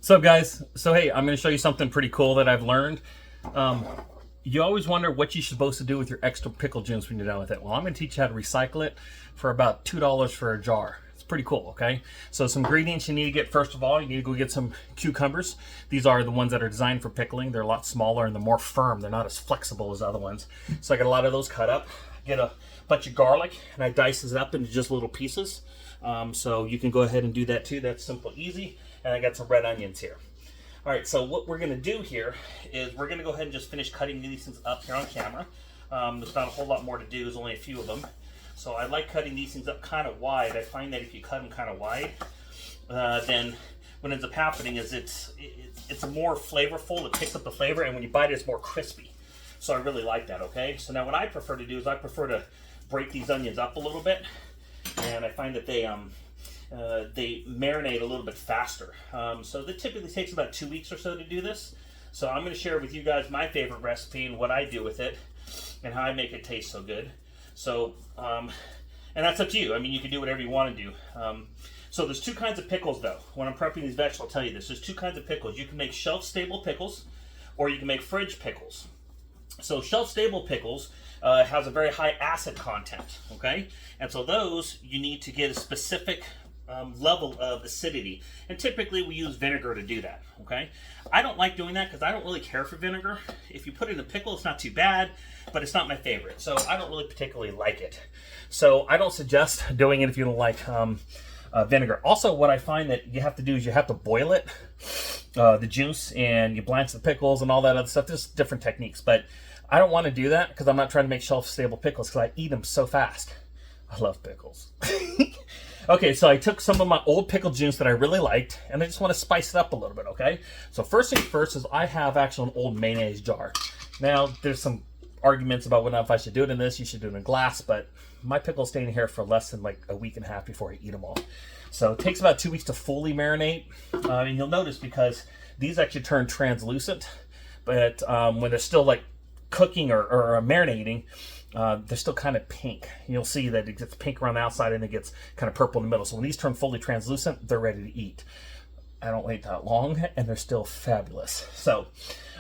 What's up, guys? So hey, I'm going to show you something pretty cool that I've learned. Um, you always wonder what you're supposed to do with your extra pickle juice when you're done with it. Well, I'm going to teach you how to recycle it for about $2 for a jar. It's pretty cool, okay? So some ingredients you need to get, first of all, you need to go get some cucumbers. These are the ones that are designed for pickling. They're a lot smaller and they're more firm. They're not as flexible as other ones. So I got a lot of those cut up. Get a bunch of garlic and I dice it up into just little pieces. So you can go ahead and do that too. That's simple, easy. And I got some red onions here. All right, so what we're gonna do here is we're gonna go ahead and just finish cutting these things up here on camera. There's not a whole lot more to do, there's only a few of them. So I like cutting these things up kind of wide. I find that if you cut them kind of wide, then what ends up happening is it's more flavorful, it picks up the flavor, and when you bite it, it's more crispy. So I really like that, okay? So now what I prefer to do is I prefer to break these onions up a little bit, and I find that they marinate a little bit faster. So that typically takes about 2 weeks or so to do this. So I'm going to share with you guys my favorite recipe and what I do with it and how I make it taste so good. So, and that's up to you. I mean, you can do whatever you want to do. So there's two kinds of pickles though. When I'm prepping these vegetables, I'll tell you this. There's two kinds of pickles. You can make shelf-stable pickles or you can make fridge pickles. So shelf-stable pickles has a very high acid content, okay? And so those, you need to get a specific level of acidity, and typically we use vinegar to do that, okay? I don't like doing that because I don't really care for vinegar. If you put it in a pickle, it's not too bad, but it's not my favorite, so I don't really particularly like it. So I don't suggest doing it if you don't like vinegar. Also, what I find that you have to do is you have to boil it, the juice, and you blanch the pickles and all that other stuff. There's different techniques, but I don't want to do that because I'm not trying to make shelf-stable pickles because I eat them so fast. I love pickles. Okay, so I took some of my old pickle juice that I really liked, and I just want to spice it up a little bit, okay? So first thing first is I have actually an old mayonnaise jar. Now, there's some arguments about whether or not if I should do it in this, you should do it in glass, but my pickles stay in here for less than like a week and a half before I eat them all. So it takes about 2 weeks to fully marinate, and you'll notice because these actually turn translucent, but when they're still like cooking or marinating, they're still kind of pink. You'll see that it gets pink around the outside and it gets kind of purple in the middle. So when these turn fully translucent, they're ready to eat. I don't wait that long and they're still fabulous. So,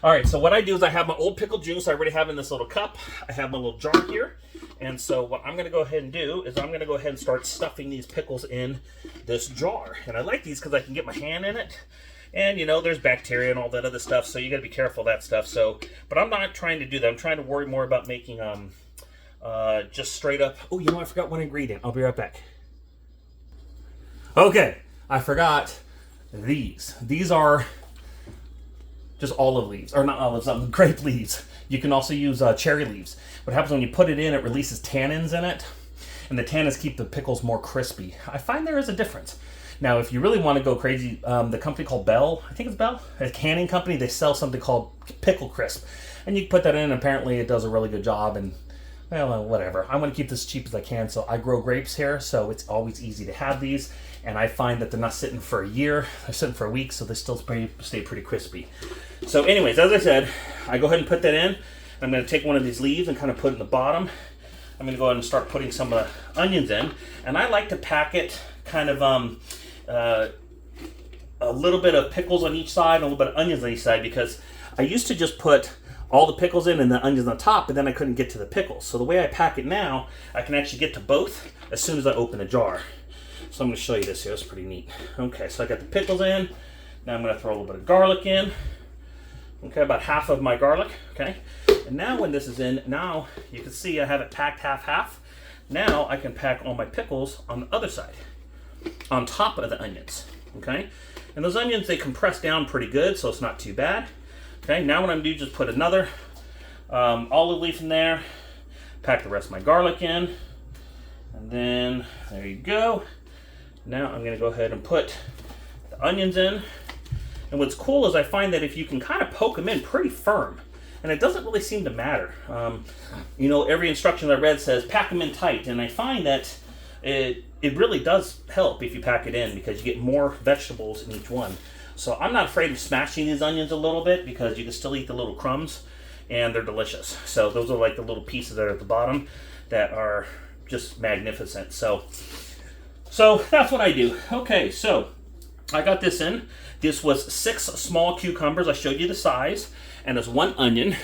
all right, so what I do is I have my old pickle juice I already have in this little cup. I have my little jar here. And so what I'm gonna go ahead and do is I'm gonna go ahead and start stuffing these pickles in this jar. And I like these because I can get my hand in it. And you know, there's bacteria and all that other stuff, so you gotta be careful of that stuff. So, but I'm not trying to do that. I'm trying to worry more about making just straight up. Oh, you know, I forgot one ingredient. I'll be right back. Okay, I forgot these. These are just olive leaves, or not olives, grape leaves. You can also use cherry leaves. What happens when you put it in, it releases tannins in it, and the tannins keep the pickles more crispy. I find there is a difference. Now, if you really want to go crazy, the company called Bell, I think it's Bell, a canning company, they sell something called Pickle Crisp. And you can put that in, and apparently it does a really good job, and well, whatever. I want to keep this as cheap as I can, so I grow grapes here, so it's always easy to have these. And I find that they're not sitting for a year, they're sitting for a week, so they still stay pretty crispy. So anyways, as I said, I go ahead and put that in. I'm going to take one of these leaves and kind of put it in the bottom. I'm going to go ahead and start putting some onions in. And I like to pack it kind of a little bit of pickles on each side and a little bit of onions on each side, because I used to just put all the pickles in and the onions on top, but then I couldn't get to the pickles. So the way I pack it now, I can actually get to both as soon as I open the jar. So I'm going to show you this here. It's pretty neat. Okay, so I got the pickles in. Now I'm going to throw a little bit of garlic in. Okay, about half of my garlic. Okay, and now when this is in, now you can see I have it packed half-half. Now I can pack all my pickles on the other side, on top of the onions. Okay, and those onions, they compress down pretty good, so it's not too bad. Okay, now what I'm going to do is just put another olive leaf in there, pack the rest of my garlic in, and then there you go. Now I'm going to go ahead and put the onions in. And what's cool is I find that if you can kind of poke them in pretty firm, and it doesn't really seem to matter. You know, every instruction I read says pack them in tight, and I find that it really does help if you pack it in because you get more vegetables in each one. So I'm not afraid of smashing these onions a little bit because you can still eat the little crumbs and they're delicious. So those are like the little pieces that are at the bottom that are just magnificent. So that's what I do. Okay, so I got this in. This was 6 small cucumbers. I showed you the size. And there's 1 onion.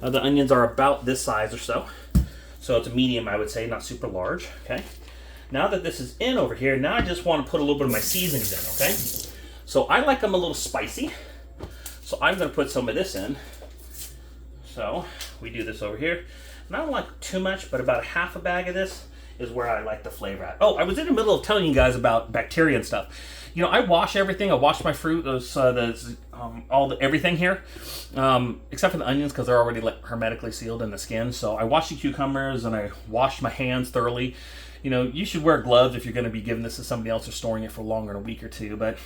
The onions are about this size or so. So it's a medium, I would say, not super large. Okay. Now that this is in over here, now I just want to put a little bit of my seasonings in, okay? So I like them a little spicy. So I'm going to put some of this in. So we do this over here. And I don't like too much, but about half a bag of this is where I like the flavor at. Oh, I was in the middle of telling you guys about bacteria and stuff. You know, I wash everything. I wash my fruit, everything here, except for the onions because they're already hermetically sealed in the skin. So I wash the cucumbers and I wash my hands thoroughly. You know, you should wear gloves if you're going to be giving this to somebody else or storing it for longer than a week or two. But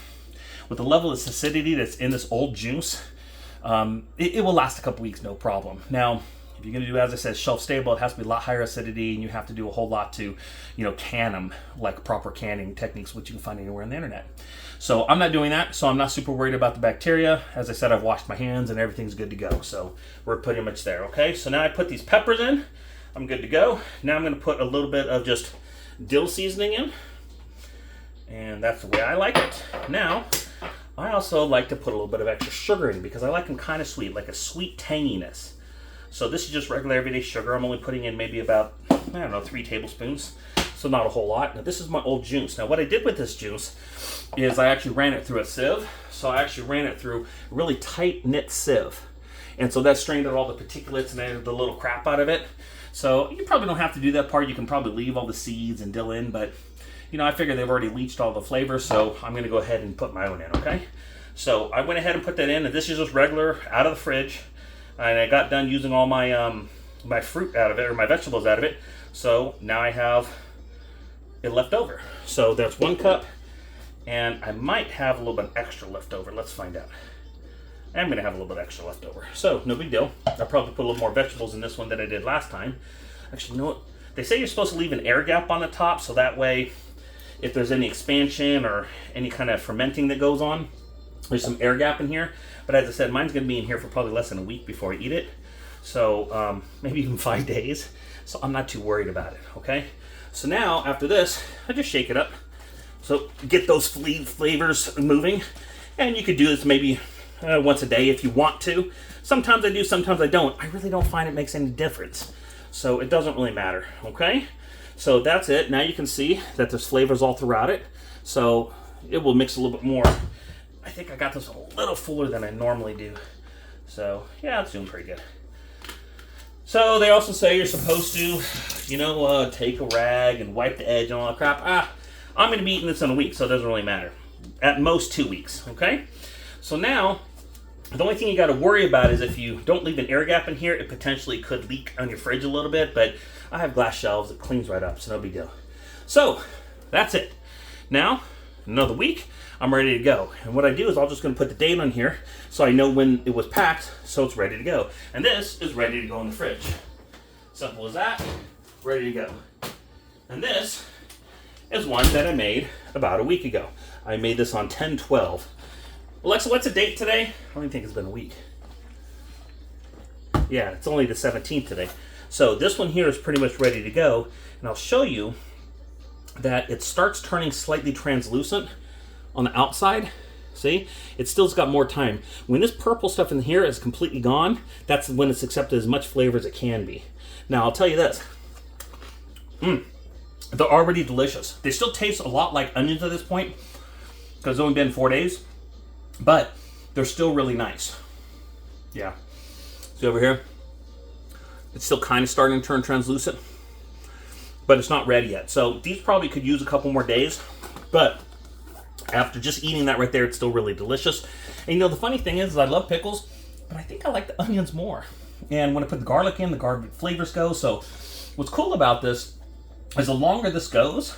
with the level of acidity that's in this old juice, it will last a couple weeks, no problem. Now, if you're going to do, as I said, shelf stable, it has to be a lot higher acidity, and you have to do a whole lot to, you know, can them, like proper canning techniques, which you can find anywhere on the internet. So I'm not doing that, so I'm not super worried about the bacteria. As I said, I've washed my hands and everything's good to go. So we're pretty much there, okay? So now I put these peppers in. I'm good to go. Now I'm going to put a little bit of just dill seasoning in. And that's the way I like it. Now, I also like to put a little bit of extra sugar in because I like them kind of sweet, like a sweet tanginess. So this is just regular everyday sugar. I'm only putting in maybe about, I don't know, 3 tablespoons. So not a whole lot. Now this is my old juice. Now what I did with this juice is I actually ran it through a sieve. So I actually ran it through a really tight knit sieve. And so that strained out all the particulates and the little crap out of it. So you probably don't have to do that part. You can probably leave all the seeds and dill in, but you know, I figure they've already leached all the flavor, so I'm gonna go ahead and put my own in, okay? So I went ahead and put that in, and this is just regular out of the fridge. And I got done using all my my fruit out of it, or my vegetables out of it. So now I have it left over. So that's 1 cup, and I might have a little bit extra left over. Let's find out. I'm gonna have a little bit extra left over. So no big deal. I'll probably put a little more vegetables in this one than I did last time. Actually, you know what? They say you're supposed to leave an air gap on the top, so that way, if there's any expansion or any kind of fermenting that goes on, there's some air gap in here. But as I said, mine's gonna be in here for probably less than a week before I eat it. So maybe even 5 days. So I'm not too worried about it, okay? So now, after this, I just shake it up. So get those flavors moving. And you could do this maybe once a day if you want to. Sometimes I do, sometimes I don't. I really don't find it makes any difference. So it doesn't really matter, okay? So that's it. Now you can see that there's flavors all throughout it. So it will mix a little bit more. I think I got this a little fuller than I normally do. So yeah, it's doing pretty good. So they also say you're supposed to, you know, take a rag and wipe the edge and all that crap. I'm going to be eating this in a week, so it doesn't really matter. At most 2 weeks, okay? So now, the only thing you got to worry about is if you don't leave an air gap in here, it potentially could leak on your fridge a little bit, but I have glass shelves, it cleans right up, so no big deal. So, that's it. Now, another week, I'm ready to go. And what I do is I'm just going to put the date on here so I know when it was packed, so it's ready to go. And this is ready to go in the fridge. Simple as that, ready to go. And this is one that I made about a week ago. I made this on 10/12. Alexa, what's the date today? I don't even think it's been a week. Yeah, it's only the 17th today. So this one here is pretty much ready to go. And I'll show you that it starts turning slightly translucent on the outside. See? It still's got more time. When this purple stuff in here is completely gone, that's when it's accepted as much flavor as it can be. Now, I'll tell you this. They're already delicious. They still taste a lot like onions at this point because it's only been 4 days. But they're still really nice. Yeah. See over here? It's still kind of starting to turn translucent. But it's not ready yet. So these probably could use a couple more days. But after just eating that right there, it's still really delicious. And you know, the funny thing is I love pickles, but I think I like the onions more. And when I put the garlic in, the garlic flavors go. So what's cool about this is the longer this goes,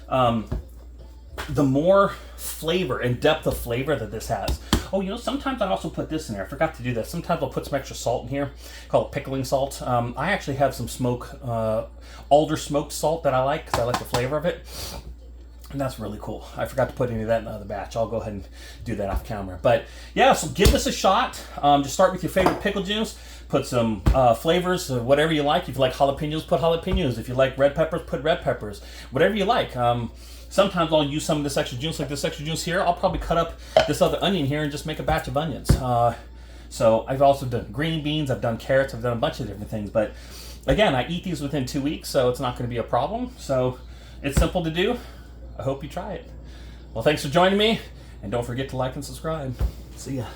the more flavor and depth of flavor that this has. Oh, you know, sometimes I also put this in there. I forgot to do that. Sometimes I'll put some extra salt in here, called it pickling salt. I actually have some alder smoked salt that I like because I like the flavor of it. And that's really cool. I forgot to put any of that in the other batch. I'll go ahead and do that off camera. But yeah, so give this a shot. Just start with your favorite pickle juice. Put some flavors, whatever you like. If you like jalapenos, put jalapenos. If you like red peppers, put red peppers. Whatever you like. sometimes I'll use some of this extra juice, like this extra juice here. I'll probably cut up this other onion here and just make a batch of onions. So I've also done green beans, I've done carrots, I've done a bunch of different things. But again, I eat these within 2 weeks, so it's not going to be a problem. So it's simple to do. I hope you try it. Well, thanks for joining me, and don't forget to like and subscribe. See ya.